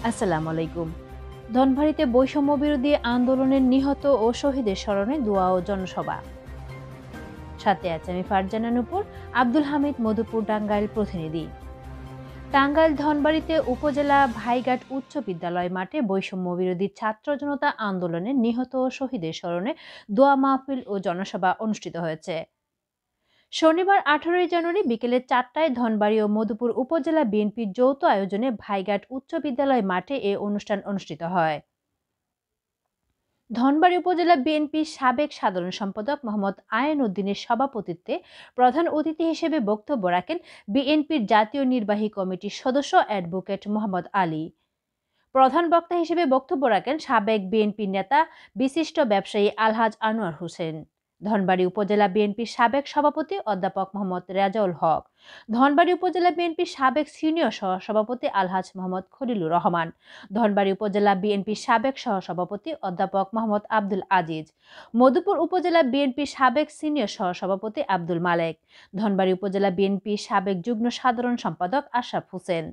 আসসালামু আলাইকুম। ধনবাড়িতে বৈষম্য বিরোধী আন্দোলনের নিহত ও শহীদের স্মরণে দোয়া ও জনসভা। সাথে আছে আমি ফারজানা নূপুর, আব্দুল হামিদ মধুপুর টাঙ্গাইল প্রতিনিধি। টাঙ্গাইল ধনবাড়িতে উপজেলা ভাইঘাট উচ্চ বিদ্যালয় মাঠে বৈষম্য বিরোধী ছাত্র জনতা আন্দোলনের নিহত ও শহীদের স্মরণে দোয়া মাহফিল ও জনসভা অনুষ্ঠিত হয়েছে। শনিবার 18 জানুয়ারি বিকেলে 4টায় ধনবাড়ি ও মধুপুর উপজেলা বিএনপির যৌথ আয়োজনে ভাইঘাট উচ্চ বিদ্যালয় মাঠে এ অনুষ্ঠান অনুষ্ঠিত হয়। ধনবাড়ি উপজেলা বিএনপির সাবেক সাধারণ সম্পাদক মোহাম্মদ আয়েন উদ্দিনের সভাপতিত্বে প্রধান অতিথি হিসেবে বক্তব্য রাখেন বিএনপির জাতীয় নির্বাহী কমিটির সদস্য অ্যাডভোকেট মোহাম্মদ আলী। প্রধান বক্তা হিসেবে বক্তব্য রাখেন সাবেক বিএনপি নেতা বিশিষ্ট ব্যবসায়ী আলহাজ আনোয়ার হোসেন, ধনবাড়ি উপজেলা বিএনপির সাবেক সভাপতি অধ্যাপক মোহাম্মদ রেজাউল হক, ধনবাড়ি উপজেলা বিএনপির সাবেক সিনিয়র সহসভাপতি আলহাজ মোহাম্মদ খলিলুর রহমান, ধনবাড়ি উপজেলা বিএনপির সাবেক সহসভাপতি অধ্যাপক মোহাম্মদ আব্দুল আজিজ, মধুপুর উপজেলা বিএনপির সাবেক সিনিয়র সহসভাপতি আব্দুল মালেক, ধনবাড়ি উপজেলা বিএনপির সাবেক যুগ্ম সাধারণ সম্পাদক আশরাফ হোসেন,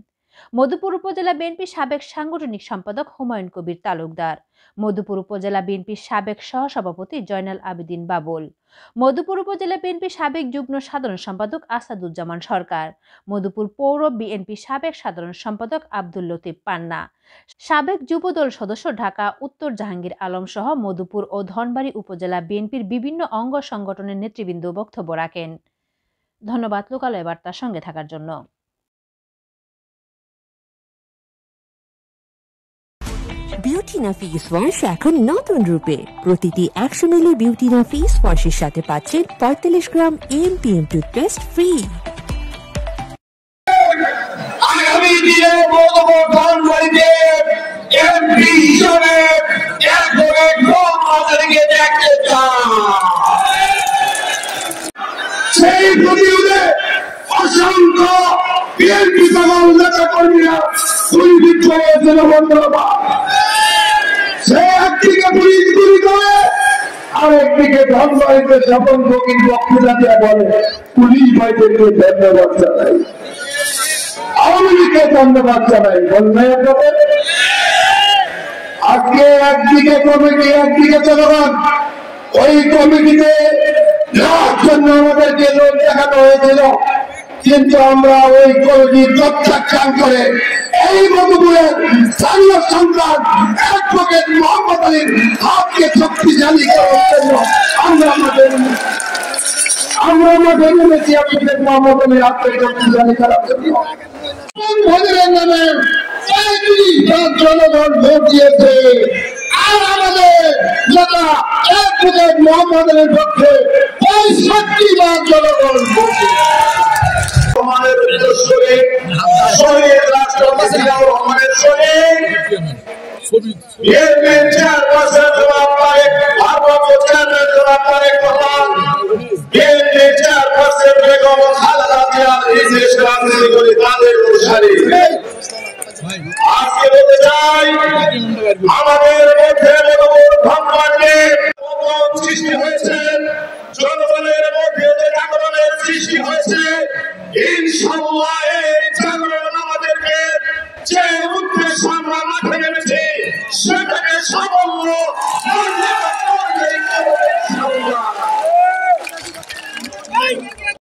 মধুপুর উপজেলা বিএনপির সাবেক সাংগঠনিক সম্পাদক হুমায়ুন কবির তালুকদার, মধুপুর উপজেলা বিএনপির সাবেক সহসভাপতি জয়নাল আবেদিন বাবুল, মধুপুর উপজেলা বিএনপির সাবেক যুগ্ম সাধারণ সম্পাদক আসাদুজ্জামান সরকার, মধুপুর পৌর বিএনপির সাবেক সাধারণ সম্পাদক আব্দুল লতিফ পান্না, সাবেক যুবদল সদস্য ঢাকা উত্তর জাহাঙ্গীর আলম সহ মধুপুর ও ধনবাড়ি উপজেলা বিএনপির বিভিন্ন অঙ্গ সংগঠনের নেতৃবৃন্দ বক্তব্য রাখেন। ধন্যবাদ লোকালয় বার্তার সঙ্গে থাকার জন্য। বিউটিনা ফেস ওয়াশ এখন নতুন রূপে। প্রতিটি 100 মিলি বিউটিনা ফেস ওয়াশের সাথে পাচ্ছেন 45 গ্রাম এমপিএম টুথপেস্ট ফ্রি। আগামী দিনে ধনবাড়িতে এমপি হিসেবে দেখতে চান। সেই প্রতিরোধে অসংখ্য বিএনপি সকল নেতা কর্মীরা গুলিবিদ্ধ হয়েছিল বন্ধুরা। সে একদিকে পুলিশ গুলি করে আরেকদিকে ধনবাড়িতে স্বপন ফকির বক্তৃতা দেওয়া বলে পুলিশ ভাইদেরকে ধন্যবাদ জানাই, আওয়ামী লীগকে ধন্যবাদ জানাই। বললেন আপনাদের আজকে একদিকে কমিটি একদিকে জনগণ, ওই কমিটিতে যাওয়ার জন্য আমাদেরকে লোক দেখানো হয়েছিল, কিন্তু আমরা ওই কমিটি প্রত্যাখ্যান করে এই মধুপুরের স্থানীয় সন্তান অ্যাডভোকেট মোহাম্মদ আলীর হাতকে শক্তিশালী করার জন্য আমরা আমাদের নেমেছি অ্যাডভোকেট মোহাম্মদ আলীর হাতকে শক্তিশালী করার জন্য। নামে জনগণ ভোট দিয়েছে আর আমাদের নেতা অ্যাডভোকেট মোহাম্মদ আলীর পক্ষে 65 বার জনগণ ভোট দিয়েছে। আজকে বলতে চাই আমাদের মধ্যে সৃষ্টি হয়েছে, জনগণের মধ্যে আন্দোলনের সৃষ্টি হয়েছে। ইনশাআল্লাহ